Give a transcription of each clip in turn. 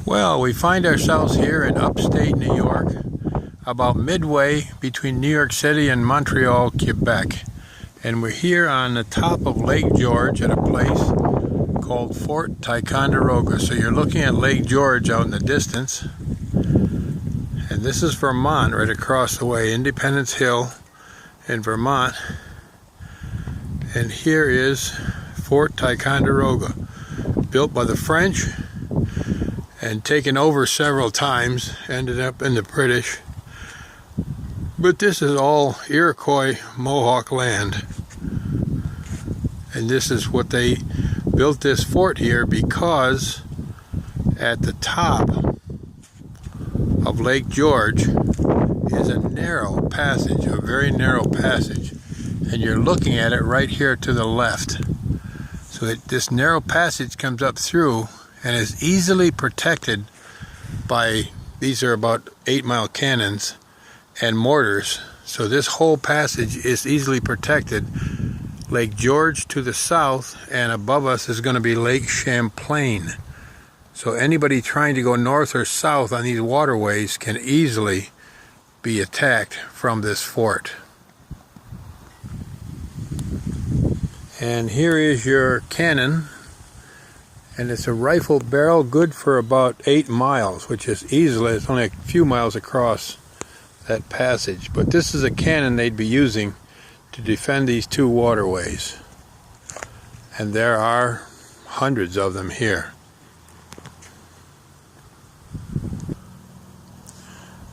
Well, we find ourselves here in upstate New York, about midway between New York City and Montreal, Quebec. And we're here on the top of Lake George at a place called Fort Ticonderoga. So you're looking at Lake George out in the distance. And this is Vermont right across the way, Independence Hill in Vermont. And here is Fort Ticonderoga, built by the French and taken over several times, ended up in the British. But this is all Iroquois Mohawk land. And this is what they built this fort here because at the top of Lake George is a narrow passage, a very narrow passage. And you're looking at it right here to the left. So this narrow passage comes up through and is easily protected by, these are about 8-mile cannons and mortars. So this whole passage is easily protected. Lake George to the south, and above us is going to be Lake Champlain. So anybody trying to go north or south on these waterways can easily be attacked from this fort. And here is your cannon. And it's a rifle barrel good for about 8 miles, which is easily, it's only a few miles across that passage. But this is a cannon they'd be using to defend these two waterways. And there are hundreds of them here.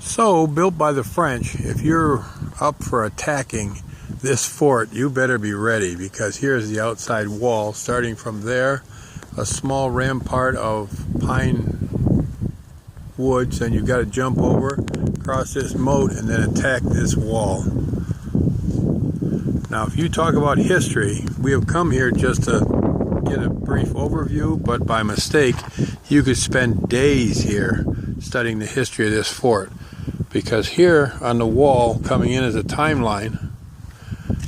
So, built by the French, if you're up for attacking this fort, you better be ready, because here's the outside wall. Starting from there, a small rampart of pine woods, and you've got to jump over, cross this moat, and then attack this wall. Now, if you talk about history, we have come here just to get a brief overview, but by mistake, you could spend days here studying the history of this fort, because here on the wall, coming in as a timeline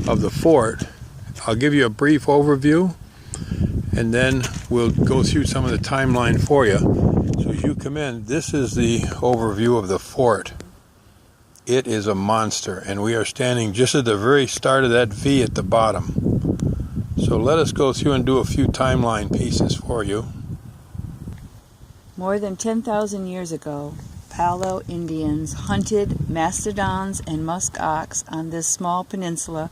of the fort, I'll give you a brief overview, and then we'll go through some of the timeline for you. So as you come in, this is the overview of the fort. It is a monster, and we are standing just at the very start of that V at the bottom. So let us go through and do a few timeline pieces for you. More than 10,000 years ago, Palo Indians hunted mastodons and musk ox on this small peninsula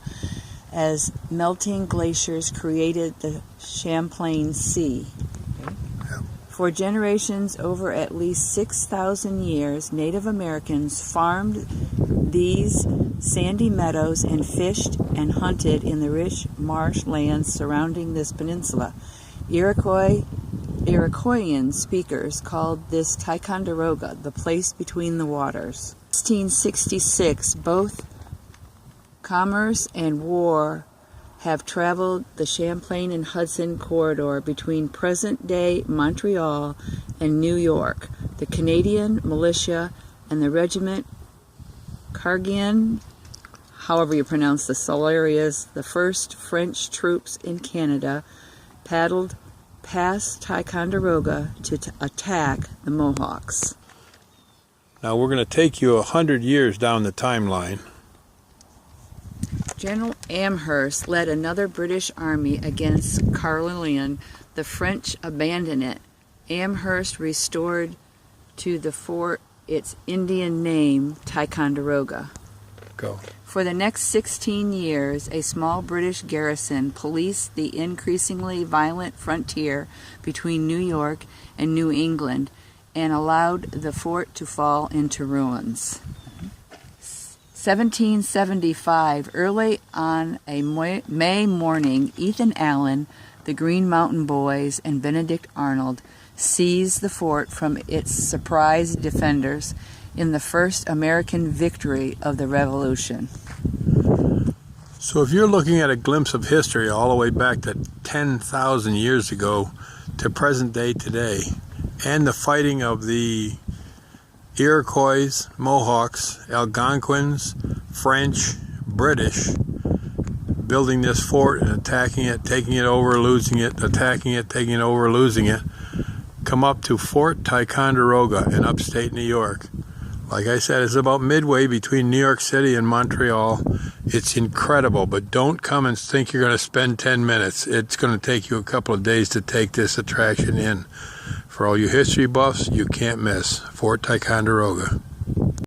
as melting glaciers created the Champlain Sea. For generations, over at least 6,000 years, Native Americans farmed these sandy meadows and fished and hunted in the rich marsh lands surrounding this peninsula. Iroquoian speakers called this Ticonderoga, the place between the waters. 1666, both commerce and war have traveled the Champlain and Hudson corridor between present-day Montreal and New York. The Canadian militia and the regiment Carignan, however you pronounce the Solarias, the first French troops in Canada, paddled past Ticonderoga to attack the Mohawks. Now we're going to take you 100 years down the timeline. General Amherst led another British army against Carignan. The French abandoned it. Amherst restored to the fort its Indian name, Ticonderoga. Go. For the next 16 years, a small British garrison policed the increasingly violent frontier between New York and New England and allowed the fort to fall into ruins. 1775, early on a May morning, Ethan Allen, the Green Mountain Boys, and Benedict Arnold seized the fort from its surprised defenders in the first American victory of the Revolution. So if you're looking at a glimpse of history all the way back to 10,000 years ago to present day today, and the fighting of the Iroquois, Mohawks, Algonquins, French, British, building this fort and attacking it, taking it over, losing it, attacking it, taking it over, losing it, come up to Fort Ticonderoga in upstate New York. Like I said, it's about midway between New York City and Montreal. It's incredible, but don't come and think you're going to spend 10 minutes. It's going to take you a couple of days to take this attraction in. For all you history buffs, you can't miss Fort Ticonderoga.